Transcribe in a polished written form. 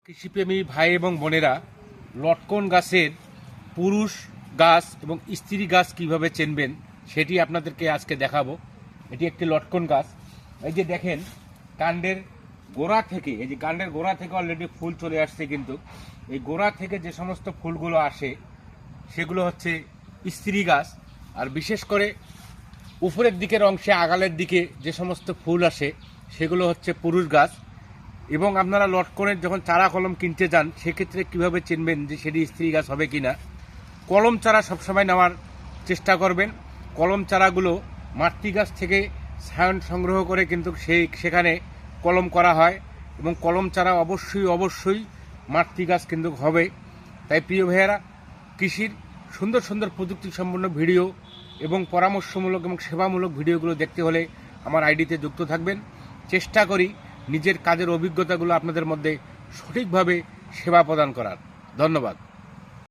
কৃষিপ্রেমী ভাই এবং বোনেরা, লটকন গাছের পুরুষ গাছ এবং স্ত্রী গাছ কিভাবে চিনবেন সেটি আপনাদেরকে আজকে দেখাবো। এটি একটি লটকন গাছ। এই যে দেখেন, কাণ্ডের গোড়া থেকে, এই যে কাণ্ডের গোড়া থেকে অলরেডি ফুল চলে আসছে, কিন্তু এই গোড়া থেকে যে সমস্ত ফুলগুলো আসে সেগুলো হচ্ছে স্ত্রী গাছ। আর বিশেষ করে উপরের দিকের অংশে, আগালের দিকে যে সমস্ত ফুল আসে সেগুলো হচ্ছে পুরুষ গাছ। এবং আপনারা লটকনের যখন চারা কলম কিনতে যান, সেক্ষেত্রে কীভাবে চিনবেন যে সেটি স্ত্রী গাছ হবে কি না? কলম চারা সবসময় নেওয়ার চেষ্টা করবেন। কলম চারাগুলো মাতৃ গাছ থেকে ছায়ন সংগ্রহ করে কিন্তু সেখানে কলম করা হয়, এবং কলম চারা অবশ্যই মাতৃ গাছ কিন্তু হবে। তাই প্রিয় ভাইয়েরা, কৃষির সুন্দর সুন্দর প্রযুক্তি সম্পন্ন ভিডিও এবং পরামর্শমূলক এবং সেবামূলক ভিডিওগুলো দেখতে হলে আমার আইডিতে যুক্ত থাকবেন। চেষ্টা করি নিজের কাজের অভিজ্ঞতাগুলো আপনাদের মধ্যে সঠিকভাবে সেবা প্রদান করার। ধন্যবাদ।